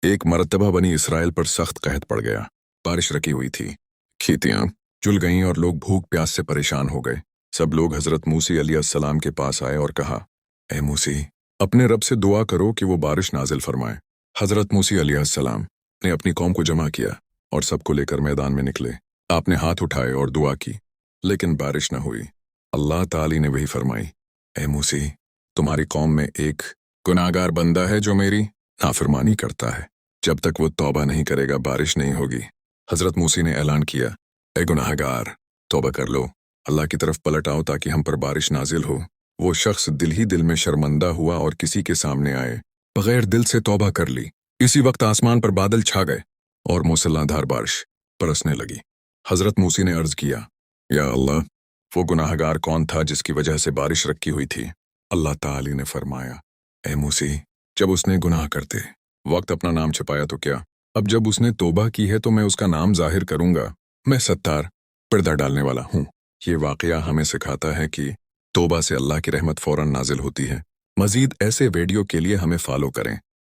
ایک मरतबा बनी इसराइल पर सख्त कहत पड़ गया। बारिश रखी हुई थी, खेतियां जुल गईं और लोग भूख प्यास से परेशान हो गए। सब लोग हजरत मूसी अलैहिस्सलाम के पास आए और कहा, ए मूसी, अपने रब से दुआ करो कि वो बारिश नाजिल फरमाए। हजरत मूसी अलैहिस्सलाम ने अपनी कौम को जमा किया और सबको लेकर मैदान में निकले। आपने हाथ उठाए और दुआ की, लेकिन बारिश न हुई। अल्लाह ताली ने वही फरमाई, ए मूसी, तुम्हारी कौम में एक गुनाहगार बंदा है जो मेरी नाफरमानी करता है। जब तक वो तौबा नहीं करेगा बारिश नहीं होगी। हजरत मूसी ने ऐलान किया, ए गुनाहगार, तौबा कर लो, अल्लाह की तरफ पलट आओ ताकि हम पर बारिश नाजिल हो। वो शख्स दिल ही दिल में शर्मंदा हुआ और किसी के सामने आए बगैर दिल से तौबा कर ली। इसी वक्त आसमान पर बादल छा गए और मूसलाधार बारिश बरसने लगी। हजरत मूसी ने अर्ज किया, या अल्लाह, वो गुनाहगार कौन था जिसकी वजह से बारिश रखी हुई थी? अल्लाह ताली ने फरमाया, ए मूसी, जब उसने गुनाह करते वक्त अपना नाम छुपाया तो क्या, अब जब उसने तौबा की है तो मैं उसका नाम जाहिर करूंगा। मैं सत्तार, पर्दा डालने वाला हूँ। ये वाकया हमें सिखाता है कि तौबा से अल्लाह की रहमत फौरन नाजिल होती है। मजीद ऐसे वीडियो के लिए हमें फॉलो करें।